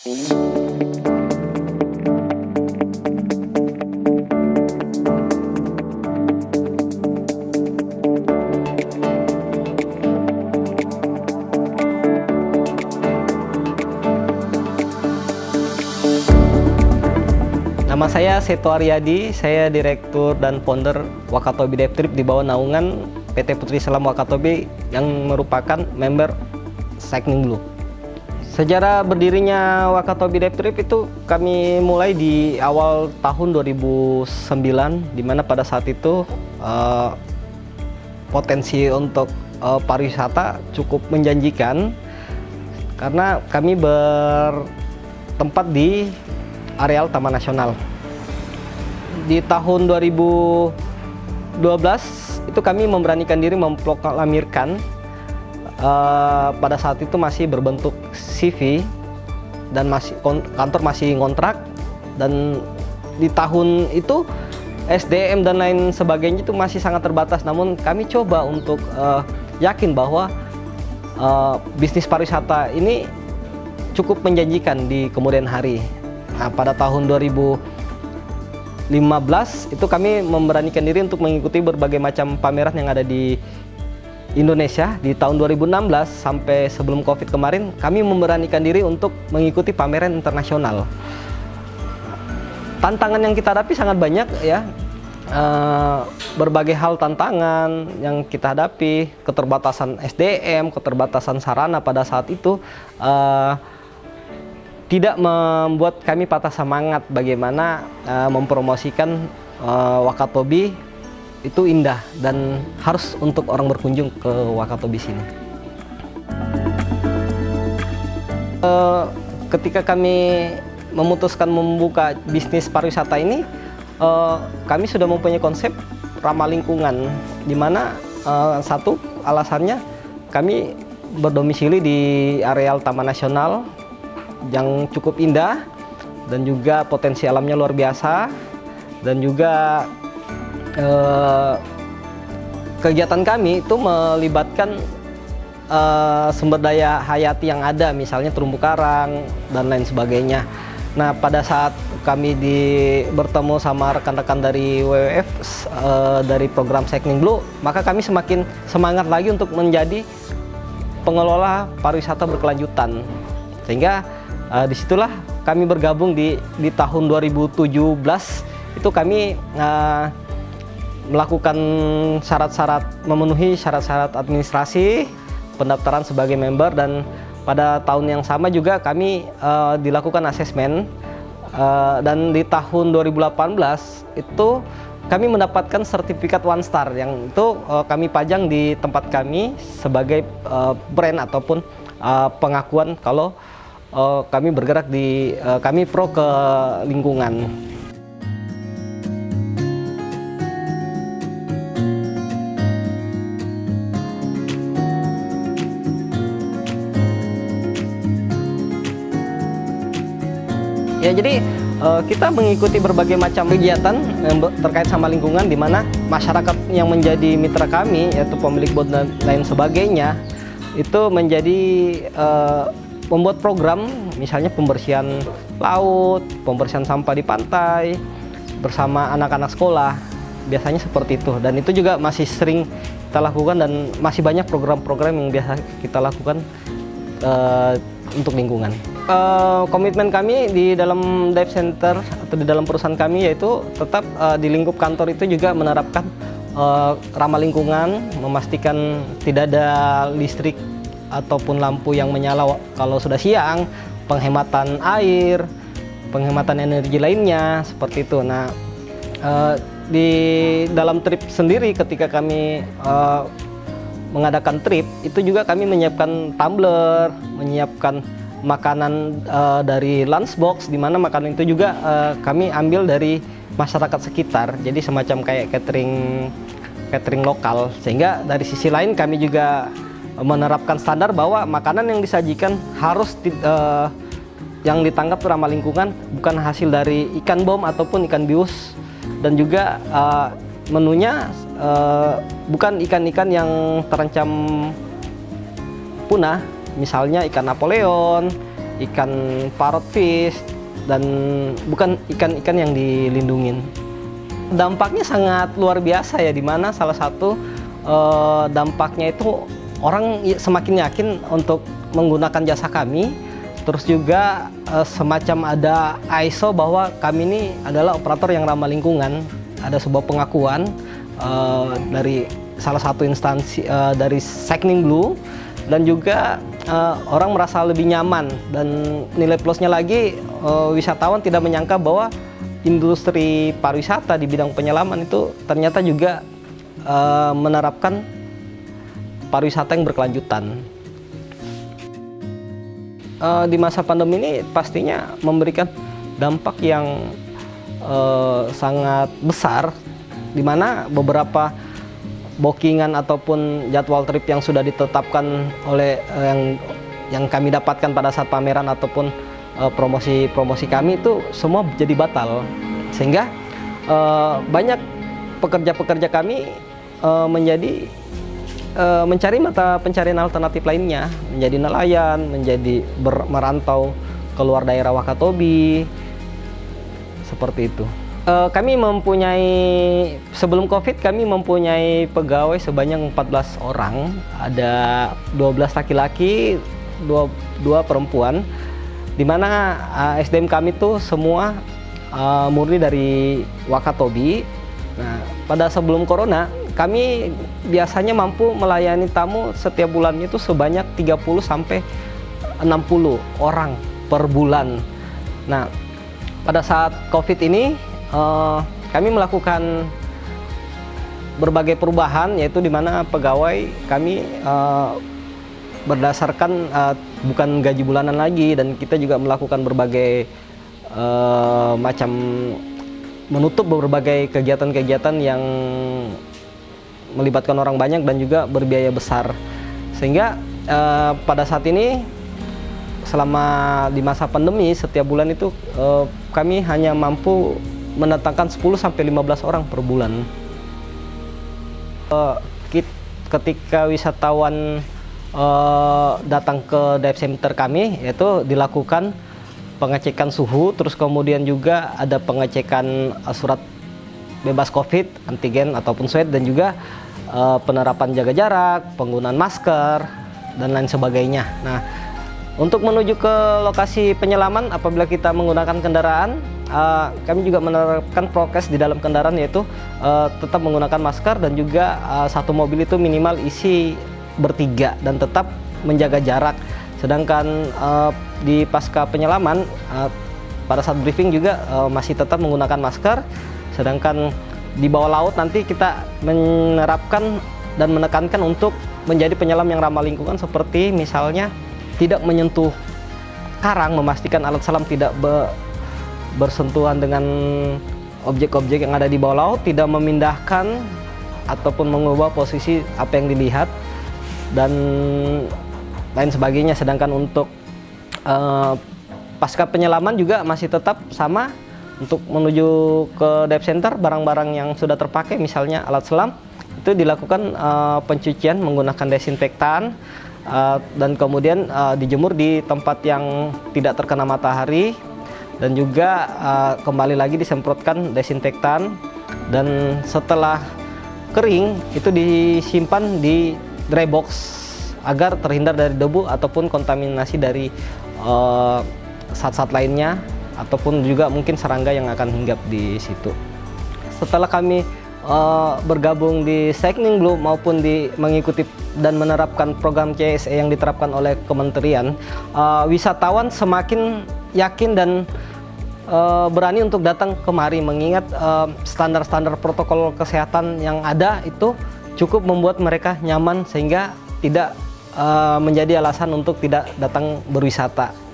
Nama saya Seto Aryadi, saya Direktur dan Founder Wakatobi DevTrip di bawah naungan PT Putri Selam Wakatobi yang merupakan member Cycling Blue. Sejarah berdirinya Wakatobi DevTrip itu kami mulai di awal tahun 2009, di mana pada saat itu potensi untuk pariwisata cukup menjanjikan karena kami bertempat di areal Taman Nasional. Di tahun 2012 itu kami memberanikan diri memproklamirkan pada saat itu masih berbentuk CV dan kantor masih ngontrak, dan di tahun itu SDM dan lain sebagainya itu masih sangat terbatas, namun kami coba untuk yakin bahwa bisnis pariwisata ini cukup menjanjikan di kemudian hari. Nah, pada tahun 2015 itu kami memberanikan diri untuk mengikuti berbagai macam pameran yang ada di Indonesia. Di tahun 2016 sampai sebelum COVID kemarin, kami memberanikan diri untuk mengikuti pameran internasional. Tantangan yang kita hadapi sangat banyak ya. Berbagai hal tantangan yang kita hadapi, keterbatasan SDM, keterbatasan sarana pada saat itu tidak membuat kami patah semangat bagaimana mempromosikan Wakatobi itu indah dan harus untuk orang berkunjung ke Wakatobi sini. Ketika kami memutuskan membuka bisnis pariwisata ini, kami sudah mempunyai konsep ramah lingkungan, di mana satu alasannya kami berdomisili di areal Taman Nasional yang cukup indah dan juga potensi alamnya luar biasa, dan juga kegiatan kami itu melibatkan sumber daya hayati yang ada, misalnya terumbu karang dan lain sebagainya. Nah, pada saat kami bertemu sama rekan-rekan dari WWF dari program Cycling Blue, maka kami semakin semangat lagi untuk menjadi pengelola pariwisata berkelanjutan, sehingga disitulah kami bergabung di tahun 2017. Itu kami melakukan memenuhi syarat-syarat administrasi pendaftaran sebagai member, dan pada tahun yang sama juga kami dilakukan asesmen, dan di tahun 2018 itu kami mendapatkan sertifikat One Star yang itu kami pajang di tempat kami sebagai brand ataupun pengakuan kalau kami bergerak kami pro ke lingkungan. Ya, jadi kita mengikuti berbagai macam kegiatan yang terkait sama lingkungan, di mana masyarakat yang menjadi mitra kami, yaitu pemilik bot dan lain sebagainya, itu menjadi membuat program, misalnya pembersihan laut, pembersihan sampah di pantai bersama anak-anak sekolah, biasanya seperti itu. Dan itu juga masih sering kita lakukan, dan masih banyak program-program yang biasa kita lakukan untuk lingkungan. Komitmen kami di dalam dive center atau di dalam perusahaan kami yaitu tetap di lingkup kantor itu juga menerapkan ramah lingkungan, memastikan tidak ada listrik ataupun lampu yang menyala kalau sudah siang, penghematan air, penghematan energi lainnya, seperti itu. Nah, di dalam trip sendiri ketika kami mengadakan trip, itu juga kami menyiapkan tumbler, menyiapkan makanan dari lunchbox, di mana makanan itu juga kami ambil dari masyarakat sekitar, jadi semacam kayak catering lokal, sehingga dari sisi lain kami juga menerapkan standar bahwa makanan yang disajikan harus yang ditangkap ramah lingkungan, bukan hasil dari ikan bom ataupun ikan bius, dan juga menunya bukan ikan-ikan yang terancam punah, misalnya ikan Napoleon, ikan parrotfish, dan bukan ikan-ikan yang dilindungin. Dampaknya sangat luar biasa ya, dimana salah satu dampaknya itu orang semakin yakin untuk menggunakan jasa kami. Terus juga semacam ada ISO bahwa kami ini adalah operator yang ramah lingkungan. Ada sebuah pengakuan dari salah satu instansi dari Cycling Blue, dan juga orang merasa lebih nyaman. Dan nilai plusnya lagi, wisatawan tidak menyangka bahwa industri pariwisata di bidang penyelaman itu ternyata juga menerapkan pariwisata yang berkelanjutan. Di masa pandemi ini pastinya memberikan dampak yang sangat besar, di mana beberapa bookingan ataupun jadwal trip yang sudah ditetapkan oleh yang kami dapatkan pada saat pameran ataupun promosi kami itu semua jadi batal, sehingga banyak pekerja-pekerja kami mencari mata pencarian alternatif lainnya, menjadi nelayan, menjadi merantau keluar daerah Wakatobi, seperti itu. Kami mempunyai, sebelum COVID kami mempunyai pegawai sebanyak 14 orang, ada 12 laki-laki, 2 perempuan, di mana SDM kami tuh semua murni dari Wakatobi. Nah, pada sebelum corona kami biasanya mampu melayani tamu setiap bulannya itu sebanyak 30 sampai 60 orang per bulan. Nah, pada saat COVID ini kami melakukan berbagai perubahan, yaitu di mana pegawai kami berdasarkan bukan gaji bulanan lagi, dan kita juga melakukan berbagai macam menutup berbagai kegiatan-kegiatan yang melibatkan orang banyak dan juga berbiaya besar, sehingga pada saat ini selama di masa pandemi setiap bulan itu kami hanya mampu mendatangkan 10 sampai 15 orang per bulan. Ketika wisatawan datang ke dive center kami, yaitu dilakukan pengecekan suhu, terus kemudian juga ada pengecekan surat bebas COVID, antigen ataupun swab, dan juga penerapan jaga jarak, penggunaan masker, dan lain sebagainya. Nah, untuk menuju ke lokasi penyelaman, apabila kita menggunakan kendaraan, kami juga menerapkan prokes di dalam kendaraan, yaitu tetap menggunakan masker, dan juga satu mobil itu minimal isi bertiga dan tetap menjaga jarak. Sedangkan di pasca penyelaman, pada saat briefing juga masih tetap menggunakan masker. Sedangkan di bawah laut nanti kita menerapkan dan menekankan untuk menjadi penyelam yang ramah lingkungan, seperti misalnya tidak menyentuh karang, memastikan alat selam tidak bersentuhan dengan objek-objek yang ada di bawah laut, tidak memindahkan ataupun mengubah posisi apa yang dilihat, dan lain sebagainya. Sedangkan untuk pasca penyelaman juga masih tetap sama. Untuk menuju ke dive center, barang-barang yang sudah terpakai, misalnya alat selam, itu dilakukan pencucian menggunakan desinfektan, dan kemudian dijemur di tempat yang tidak terkena matahari, dan juga kembali lagi disemprotkan desinfektan, dan setelah kering itu disimpan di dry box agar terhindar dari debu ataupun kontaminasi dari zat-zat lainnya, ataupun juga mungkin serangga yang akan hinggap di situ. Setelah kami bergabung di Cycling Blue maupun mengikuti dan menerapkan program CSE yang diterapkan oleh kementerian, wisatawan semakin yakin dan berani untuk datang kemari, mengingat standar-standar protokol kesehatan yang ada itu cukup membuat mereka nyaman, sehingga tidak menjadi alasan untuk tidak datang berwisata.